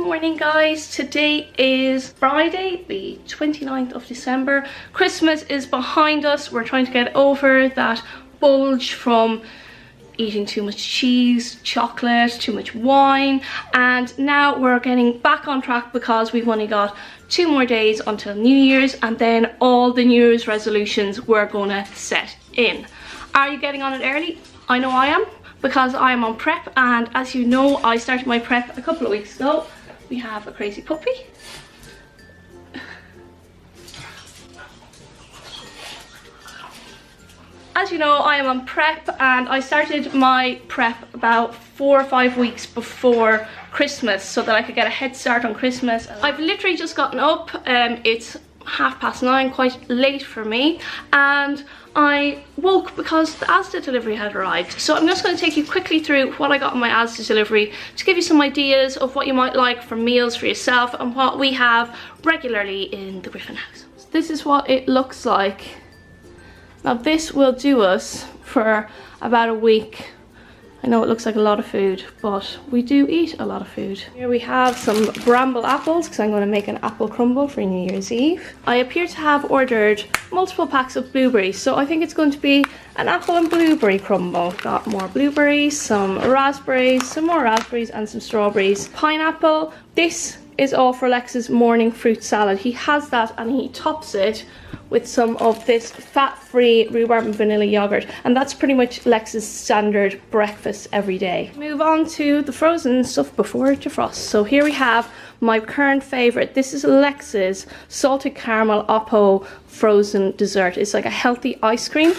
morning guys, today is Friday the 29th of December. Christmas is behind us. We're trying to get over that bulge from eating too much cheese, chocolate, too much wine, and now we're getting back on track because we've only got 2 more days until New Year's, and then all the New Year's resolutions we're gonna set in. Are you getting on it early? I know I am, because I am on prep, and as you know, I started my prep a couple of weeks ago. We have a crazy puppy. As you know, I am on prep, and I started my prep about 4 or 5 weeks before Christmas so that I could get a head start on Christmas. I've literally just gotten up. It's 9:30, quite late for me, and I woke because the Asda delivery had arrived. So I'm just going to take you quickly through what I got on my Asda delivery to give you some ideas of what you might like for meals for yourself and what we have regularly in the Griffin house. So this is what it looks like. Now this will do us for about a week. I know it looks like a lot of food, but we do eat a lot of food. Here we have some bramble apples because I'm going to make an apple crumble for New Year's Eve. I appear to have ordered multiple packs of blueberries, so I think it's going to be an apple and blueberry crumble. Got more blueberries, some raspberries, some more raspberries, and some strawberries. Pineapple. This is all for Lex's morning fruit salad. He has that and he tops it with some of this fat-free rhubarb and vanilla yogurt, and that's pretty much Lex's standard breakfast every day. Move on to the frozen stuff before it defrosts. So here we have my current favorite. This is Lex's salted caramel Oppo frozen dessert. It's like a healthy ice cream,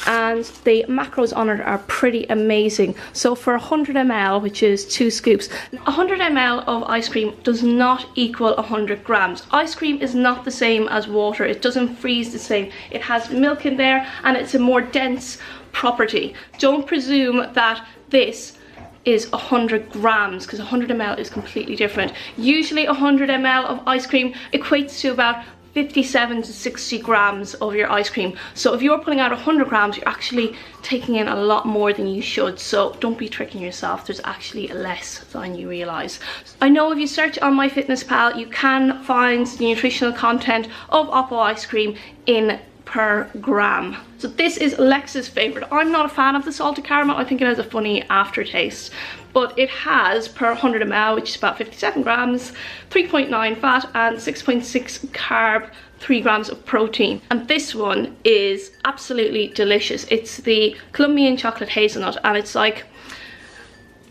and the macros on it are pretty amazing. So for 100 ml, which is 2 scoops, 100 ml of ice cream does not equal 100 grams. Ice cream is not the same as water. It doesn't freeze the same. It has milk in there and it's a more dense property. Don't presume that this is 100 grams because 100 ml is completely different. Usually 100 ml of ice cream equates to about 57 to 60 grams of your ice cream. So if you're pulling out 100 grams, you're actually taking in a lot more than you should. So don't be tricking yourself. There's actually less than you realize. I know if you search on MyFitnessPal, you can find the nutritional content of Oppo ice cream in per gram. So this is Lex's favorite. I'm not a fan of the salted caramel. I think it has a funny aftertaste, but it has per 100 ml, which is about 57 grams, 3.9 fat and 6.6 carb, 3 grams of protein. And this one is absolutely delicious. It's the Colombian chocolate hazelnut, and it's like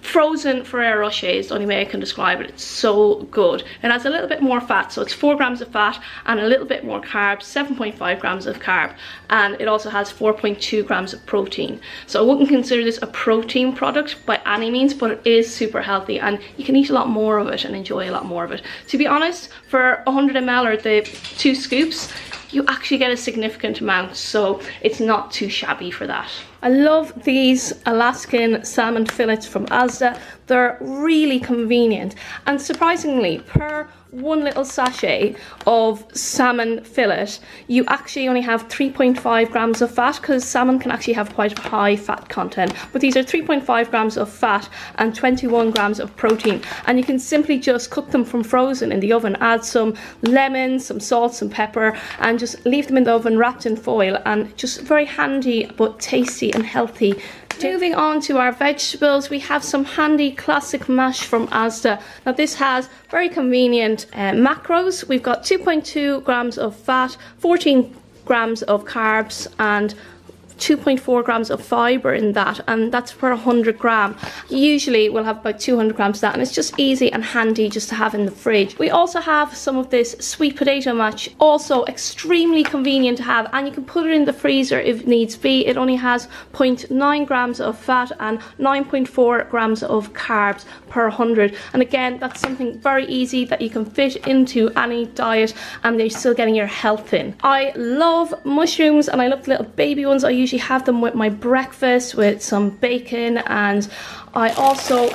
frozen Ferrero Rocher is the only way I can describe it. It's so good. It has a little bit more fat, so it's 4 grams of fat and a little bit more carbs, 7.5 grams of carb, and it also has 4.2 grams of protein. So I wouldn't consider this a protein product by any means, but it is super healthy and you can eat a lot more of it and enjoy a lot more of it. To be honest, for 100 ml or the 2 scoops, you actually get a significant amount, so it's not too shabby for that. I love these Alaskan salmon fillets from Asda. They're really convenient, and surprisingly, per 1 little sachet of salmon fillet, you actually only have 3.5 grams of fat, because salmon can actually have quite a high fat content. But these are 3.5 grams of fat and 21 grams of protein, and you can simply just cook them from frozen in the oven, add some lemon, some salt, some pepper, and just leave them in the oven wrapped in foil, and just very handy but tasty and healthy. Moving on to our vegetables, we have some handy classic mash from Asda. Now this has very convenient macros. We've got 2.2 grams of fat, 14 grams of carbs, and 2.4 grams of fiber in that, and that's per 100 gram. Usually we'll have about 200 grams of that, and it's just easy and handy just to have in the fridge. We also have some of this sweet potato mash, also extremely convenient to have, and you can put it in the freezer if needs be. It only has 0.9 grams of fat and 9.4 grams of carbs per 100, and again, that's something very easy that you can fit into any diet and you're still getting your health in. I love mushrooms, and I love the little baby ones. I usually have them with my breakfast with some bacon, and I also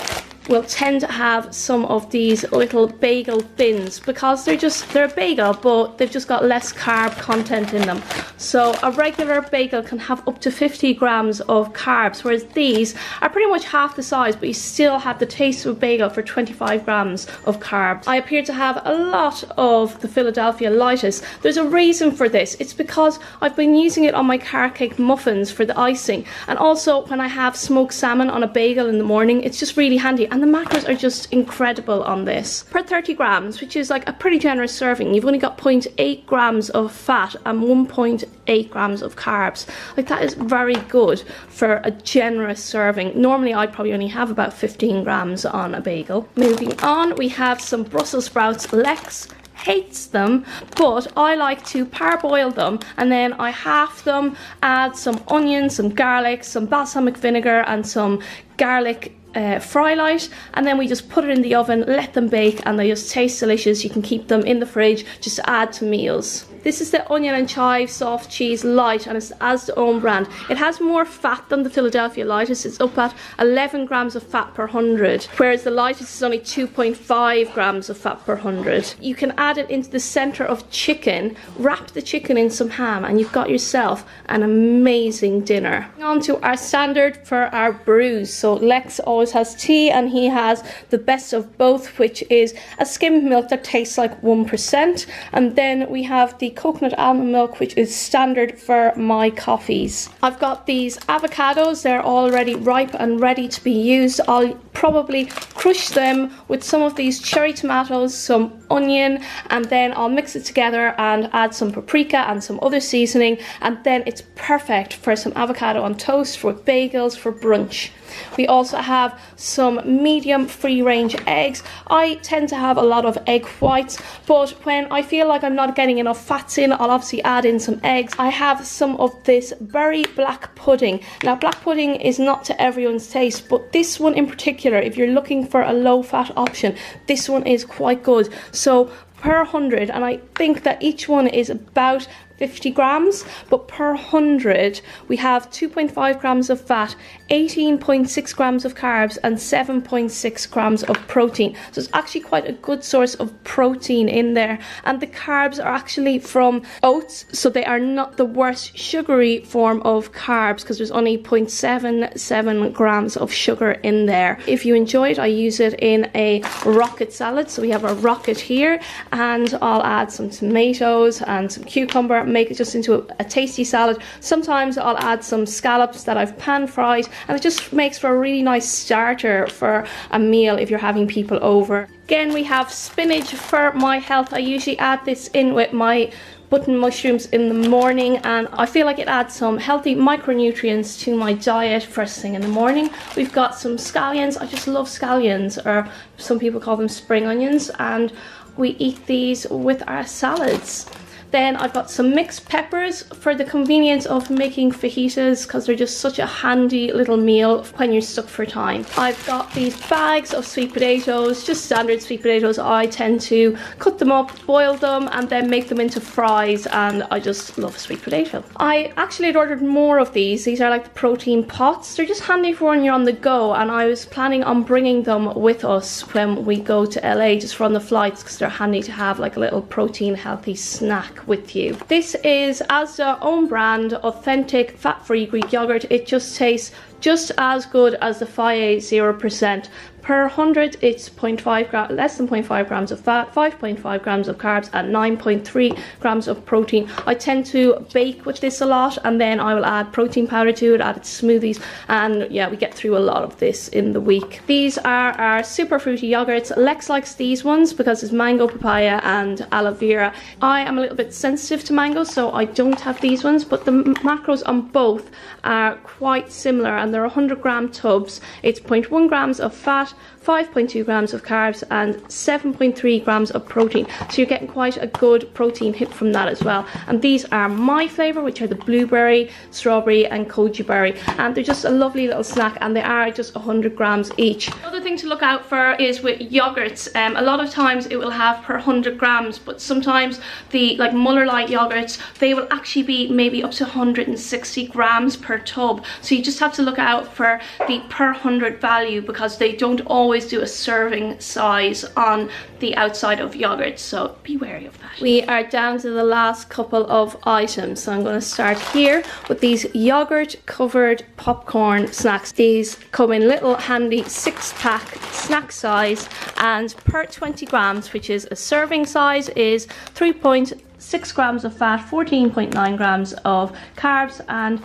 will tend to have some of these little bagel bins because they're a bagel, but they've just got less carb content in them. So a regular bagel can have up to 50 grams of carbs, whereas these are pretty much half the size, but you still have the taste of a bagel for 25 grams of carbs. I appear to have a lot of the Philadelphia Lightus. There's a reason for this. It's because I've been using it on my carrot cake muffins for the icing, and also when I have smoked salmon on a bagel in the morning, it's just really handy, and the macros are just incredible on this. Per 30 grams, which is like a pretty generous serving, you've only got 0.8 grams of fat and 1.8 grams of carbs. Like, that is very good for a generous serving. Normally I'd probably only have about 15 grams on a bagel. Moving on, we have some Brussels sprouts. Lex hates them, but I like to parboil them, and then I half them, add some onions, some garlic, some balsamic vinegar and some garlic fry light, and then we just put it in the oven, let them bake, and they just taste delicious. You can keep them in the fridge just to add to meals. This is the onion and chive soft cheese light, and it's Asda own brand. It has more fat than the Philadelphia Lightus. It's up at 11 grams of fat per 100, whereas the Lightus is only 2.5 grams of fat per 100. You can add it into the center of chicken, wrap the chicken in some ham, and you've got yourself an amazing dinner. On to our standard for our brews. So Lex always has tea, and he has the best of both, which is a skimmed milk that tastes like 1%, and then we have the coconut almond milk, which is standard for my coffees. I've got these avocados. They're already ripe and ready to be used. I'll probably crush them with some of these cherry tomatoes, some onion, and then I'll mix it together and add some paprika and some other seasoning, and then it's perfect for some avocado on toast, for bagels, for brunch. We also have some medium free range eggs. I tend to have a lot of egg whites, but when I feel like I'm not getting enough fats in, I'll obviously add in some eggs. I have some of this berry black pudding. Now, black pudding is not to everyone's taste, but this one in particular, if you're looking for a low fat option, this one is quite good. So per 100, and I think that each one is about 50 grams, but per 100 we have 2.5 grams of fat, 18.6 grams of carbs, and 7.6 grams of protein. So it's actually quite a good source of protein in there, and the carbs are actually from oats, so they are not the worst sugary form of carbs, because there's only 0.77 grams of sugar in there. If you enjoy it, I use it in a rocket salad. So we have a rocket here, and I'll add some tomatoes and some cucumber, make it just into a tasty salad. Sometimes I'll add some scallops that I've pan fried, and it just makes for a really nice starter for a meal if you're having people over. Again, we have spinach for my health. I usually add this in with my button mushrooms in the morning, and I feel like it adds some healthy micronutrients to my diet first thing in the morning. We've got some scallions. I just love scallions, or some people call them spring onions, and we eat these with our salads. Then I've got some mixed peppers for the convenience of making fajitas, because they're just such a handy little meal when you're stuck for time. I've got these bags of sweet potatoes, just standard sweet potatoes. I tend to cut them up, boil them, and then make them into fries, and I just love a sweet potato. I actually had ordered more of these. These are like the protein pots. They're just handy for when you're on the go, and I was planning on bringing them with us when we go to LA, just for on the flights, because they're handy to have like a little protein healthy snack with you. This is Asda own brand authentic fat-free Greek yogurt. It just tastes just as good as the Fage 0%. Per 100, it's less than 0.5 grams of fat, 5.5 grams of carbs, and 9.3 grams of protein. I tend to bake with this a lot, and then I will add protein powder to it, add it to smoothies, and yeah, we get through a lot of this in the week. These are our super fruity yogurts. Lex likes these ones because it's mango, papaya, and aloe vera. I am a little bit sensitive to mango, so I don't have these ones, but the macros on both are quite similar, and they're 100 gram tubs. It's 0.1 grams of fat, 5.2 grams of carbs, and 7.3 grams of protein. So you're getting quite a good protein hit from that as well. And these are my flavour, which are the blueberry, strawberry, and goji berry. And they're just a lovely little snack, and they are just 100 grams each. Another thing to look out for is with yogurts. A lot of times it will have per 100 grams, but sometimes the like Muller Lite yogurts, they will actually be maybe up to 160 grams per tub. So you just have to look out for the per 100 value, because they don't always do a serving size on the outside of yogurts, so be wary of that. We are down to the last couple of items, so I'm going to start here with these yogurt covered popcorn snacks. These come in little handy 6-pack snack size, and per 20 grams, which is a serving size, is 3.6 grams of fat, 14.9 grams of carbs, and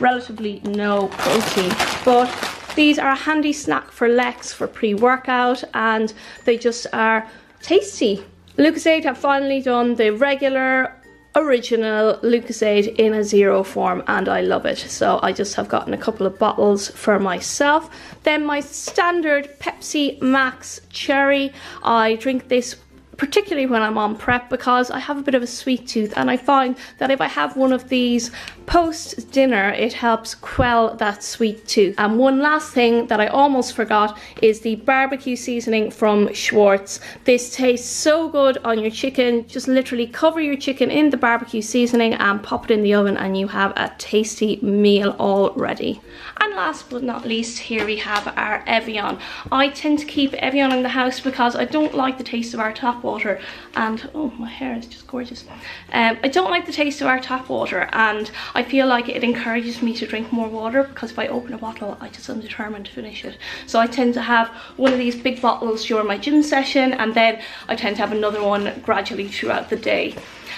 relatively no protein. But these are a handy snack for Lex for pre-workout, and they just are tasty. Lucozade have finally done the regular original Lucozade in a zero form, and I love it. So I just have gotten a couple of bottles for myself. Then my standard Pepsi Max Cherry. I drink this particularly when I'm on prep because I have a bit of a sweet tooth, and I find that if I have one of these post dinner, it helps quell that sweet tooth. And one last thing that I almost forgot is the barbecue seasoning from Schwartz. This tastes so good on your chicken. Just literally cover your chicken in the barbecue seasoning and pop it in the oven, and you have a tasty meal all ready. And last but not least, here we have our Evian. I tend to keep Evian in the house because I don't like the taste of our tap water, and oh, my hair is just gorgeous. I don't like the taste of our tap water, and I feel like it encourages me to drink more water, because if I open a bottle, I just am determined to finish it. So I tend to have one of these big bottles during my gym session, and then I tend to have another one gradually throughout the day.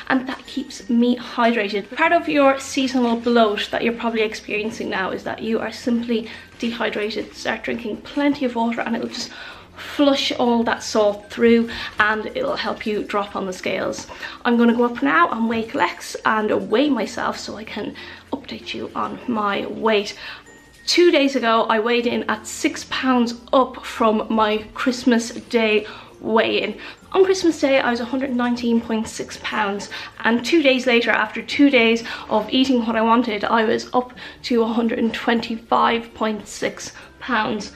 And that keeps me hydrated. Part of your seasonal bloat that you're probably experiencing now is that you are simply dehydrated. Start drinking plenty of water, and it'll just flush all that salt through, and it'll help you drop on the scales. I'm going to go up now and wake Lex and weigh myself so I can update you on my weight. 2 days ago I weighed in at 6 pounds up from my Christmas Day weigh-in. On Christmas Day I was 119.6 pounds, and 2 days later, after 2 days of eating what I wanted, I was up to 125.6 pounds.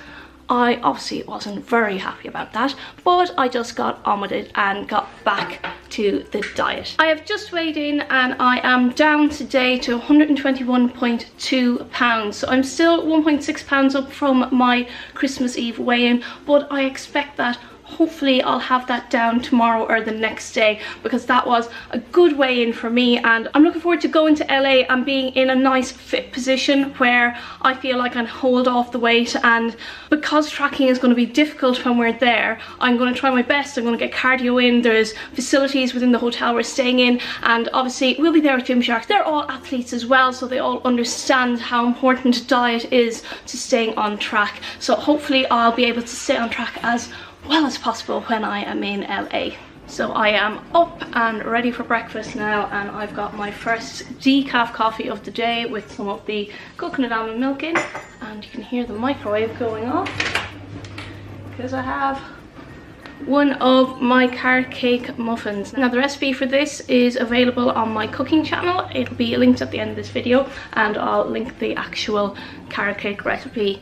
I obviously wasn't very happy about that, but I just got on with it and got back to the diet. I have just weighed in and I am down today to 121.2 pounds. So I'm still 1.6 pounds up from my Christmas Eve weigh-in, but I expect that hopefully I'll have that down tomorrow or the next day, because that was a good weigh-in for me, and I'm looking forward to going to LA and being in a nice fit position where I feel like I can hold off the weight. And because tracking is going to be difficult when we're there, I'm going to try my best. I'm going to get cardio in. There's facilities within the hotel we're staying in, and obviously we'll be there with Gymshark. They're all athletes as well, so they all understand how important diet is to staying on track. So hopefully I'll be able to stay on track as well as possible when I am in LA. So I am up and ready for breakfast now, and I've got my first decaf coffee of the day with some of the coconut almond milk in, and you can hear the microwave going off because I have one of my carrot cake muffins. Now the recipe for this is available on my cooking channel. It'll be linked at the end of this video, and I'll link the actual carrot cake recipe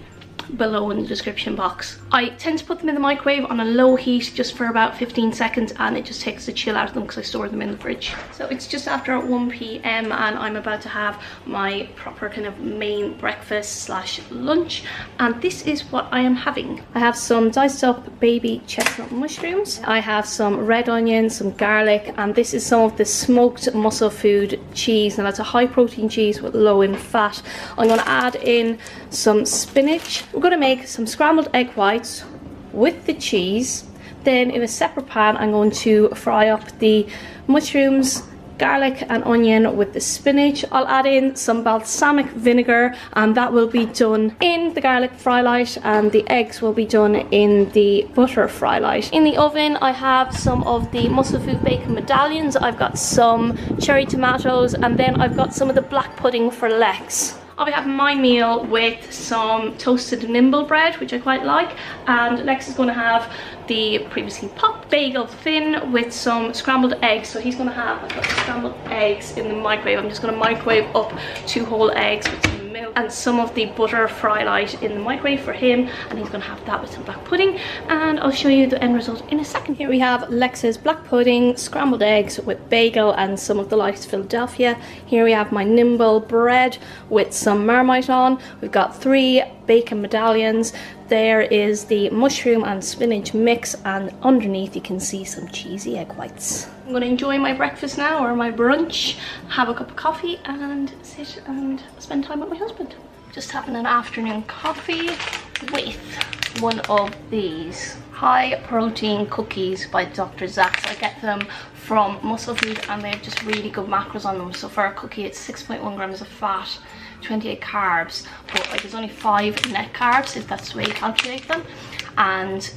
below in the description box. I tend to put them in the microwave on a low heat just for about 15 seconds, and it just takes the chill out of them because I store them in the fridge. So it's just after 1 p.m. and I'm about to have my proper kind of main breakfast slash lunch, and this is what I am having. I have some diced up baby chestnut mushrooms, I have some red onion, some garlic, and this is some of the smoked muscle food cheese. Now that's a high protein cheese with low in fat. I'm going to add in some spinach. We're going to make some scrambled egg whites with the cheese. Then in a separate pan I'm going to fry up the mushrooms, garlic and onion with the spinach. I'll add in some balsamic vinegar, and that will be done in the garlic fry light, and the eggs will be done in the butter fry light. In the oven I have some of the muscle food bacon medallions, I've got some cherry tomatoes, and then I've got some of the black pudding for Lex. I'll be having my meal with some toasted nimble bread, which I quite like, and Lex is going to have the previously popped bagel thin with some scrambled eggs. So he's going to have, I've got scrambled eggs in the microwave. I'm just going to microwave up 2 whole eggs with some milk and some of the butter fry light in the microwave for him, and he's going to have that with some black pudding, and I'll show you the end result in a second. Here we have Lex's black pudding, scrambled eggs with bagel and some of the Lights Philadelphia. Here we have my Nimble bread with some Marmite on. We've got 3 bacon medallions. There is the mushroom and spinach mix, and underneath you can see some cheesy egg whites. I'm going to enjoy my breakfast now, or my brunch, have a cup of coffee and sit and spend time with my husband. Just having an afternoon coffee with one of these high protein cookies by Dr. Zach's. I get them from Muscle Food and they have just really good macros on them. So for a cookie it's 6.1 grams of fat, 28 carbs, but like there's only 5 net carbs if that's the way you calculate them, and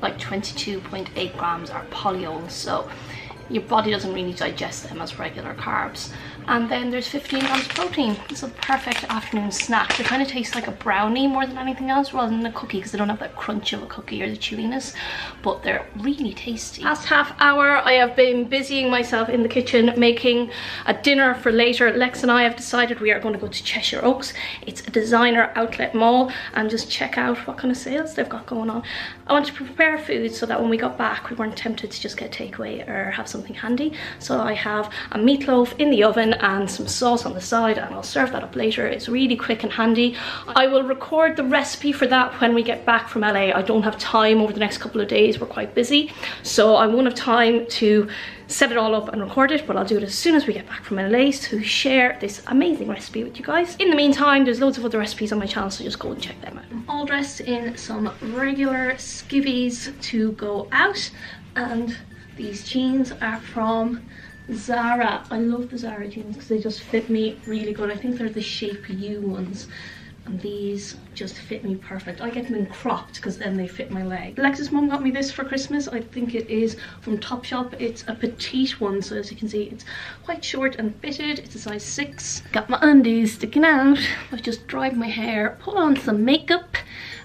like 22.8 grams are polyols, so your body doesn't really digest them as regular carbs. And then there's 15 grams of protein. It's a perfect afternoon snack. They kind of taste like a brownie more than anything else, rather than a cookie, because they don't have that crunch of a cookie or the chewiness, but they're really tasty. Last half hour I have been busying myself in the kitchen making a dinner for later. Lex and I have decided we are going to go to Cheshire Oaks. It's a designer outlet mall, and just check out what kind of sales they've got going on. I wanted to prepare food so that when we got back we weren't tempted to just get takeaway or have something handy. So I have a meatloaf in the oven and some sauce on the side, and I'll serve that up later. It's really quick and handy. I will record the recipe for that when we get back from LA. I don't have time over the next couple of days, we're quite busy, so I won't have time to set it all up and record it, but I'll do it as soon as we get back from LA to share this amazing recipe with you guys. In the meantime, there's loads of other recipes on my channel, so just go and check them out. I'm all dressed in some regular skivvies to go out, and these jeans are from Zara. I love the Zara jeans because they just fit me really good. I think they're the Shape U ones, and these just fit me perfect. I get them in cropped because then they fit my leg. Lex's mum got me this for Christmas. I think it is from Topshop. It's a petite one, so as you can see it's quite short and fitted. It's a size 6. Got my undies sticking out. I've just dried my hair, put on some makeup,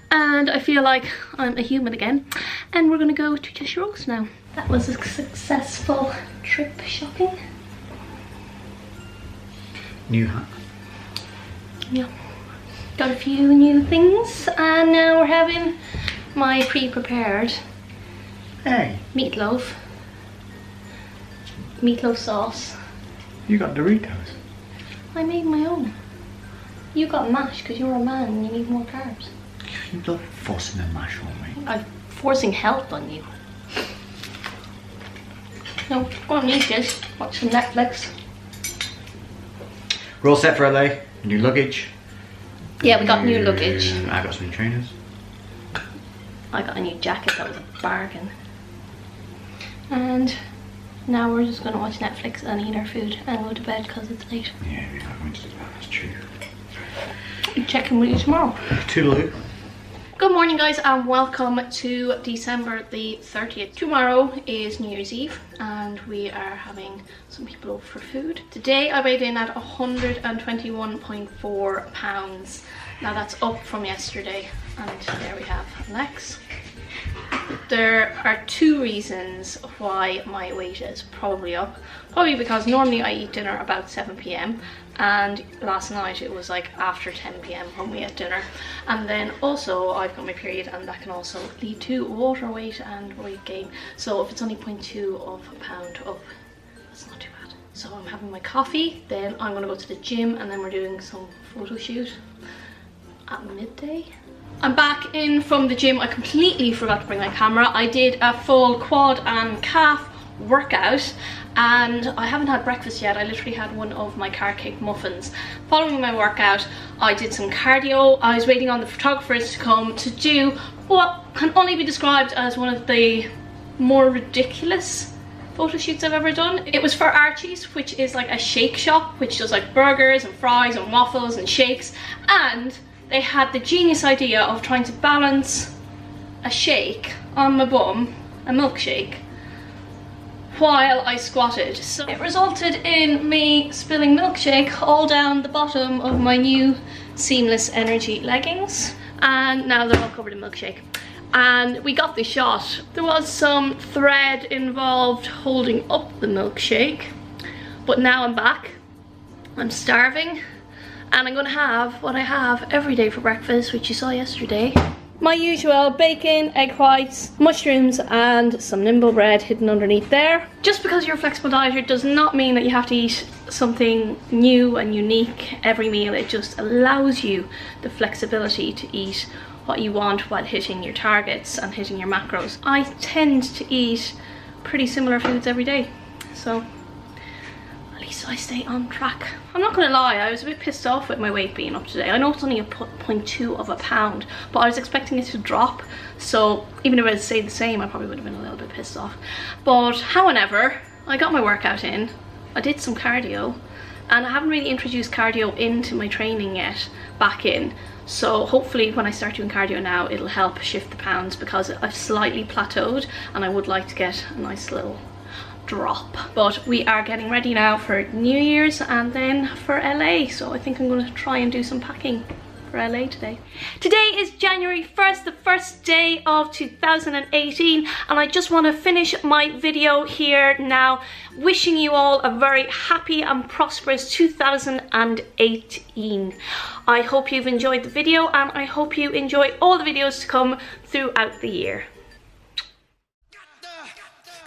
and I feel like I'm a human again. And we're gonna go to Cheshire Oaks now. That was a successful trip shopping. New hat. Yeah. Got a few new things, and now we're having my pre-prepared meatloaf sauce. You got Doritos. I made my own. You got mash because you're a man and you need more carbs. You're not forcing a mash on me. I'm forcing health on you. No, go on, eat this. Watch some Netflix. We're all set for LA. New luggage. Yeah, we got new luggage. I got some new trainers. I got a new jacket that was a bargain. And now we're just going to watch Netflix and eat our food and go to bed because it's late. Yeah, we are going to do that. That's true. Check in with you tomorrow. Toodaloo. Good morning guys, and welcome to December the 30th. Tomorrow is New Year's Eve and we are having some people over for food. Today I weighed in at 121.4 pounds. Now that's up from yesterday, and there we have Lex. There are 2 reasons why my weight is probably up. Probably because normally I eat dinner about 7 p.m. and last night it was like after 10 p.m. when we had dinner. And then also I've got my period, and that can also lead to water weight and weight gain. So if it's only 0.2 of a pound up, that's not too bad. So I'm having my coffee, then I'm gonna go to the gym, and then we're doing some photo shoot at midday. I'm back in from the gym. I completely forgot to bring my camera. I did a full quad and calf workout, and I haven't had breakfast yet. I literally had one of my carrot cake muffins. Following my workout, I did some cardio. I was waiting on the photographers to come to do what can only be described as one of the more ridiculous photo shoots I've ever done. It was for Archie's, which is like a shake shop which does like burgers and fries and waffles and shakes, and they had the genius idea of trying to balance a shake on my bum, a milkshake, while I squatted. So it resulted in me spilling milkshake all down the bottom of my new Seamless Energy leggings, and now they're all covered in milkshake. And we got the shot. There was some thread involved holding up the milkshake, but now I'm back. I'm starving, And I'm gonna have what I have every day for breakfast, which you saw yesterday. My usual bacon, egg whites, mushrooms, and some Nimble bread hidden underneath there. Just because you're a flexible dieter does not mean that you have to eat something new and unique every meal. It just allows you the flexibility to eat what you want while hitting your targets and hitting your macros. I tend to eat pretty similar foods every day, so at least I stay on track. I'm not gonna lie, I was a bit pissed off with my weight being up today. I know it's only a 0.2 of a pound, but I was expecting it to drop, so even if it had stayed the same, I probably would have been a little bit pissed off. But however, I got my workout in, I did some cardio, and I haven't really introduced cardio into my training yet, back in. So hopefully when I start doing cardio now, it'll help shift the pounds, because I've slightly plateaued and I would like to get a nice little drop. But we are getting ready now for New Year's and then for LA, so I think I'm going to try and do some packing for LA today. Today is January 1st, the first day of 2018, and I just want to finish my video here now wishing you all a very happy and prosperous 2018. I hope you've enjoyed the video, and I hope you enjoy all the videos to come throughout the year.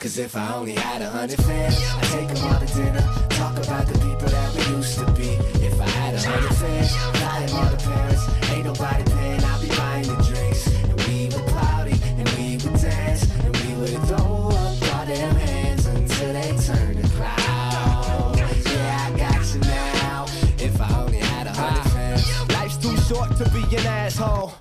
Cause if I only had 100 fans, I'd take them all to dinner, talk about the people that we used to be. If I had 100 fans, buy them all the parents, ain't nobody paying, I'll be buying the drinks. And we would party, and we would dance, and we would throw up all them hands until they turn to clouds. Yeah, I got you now, if I only had 100 fans. Life's too short to be an asshole.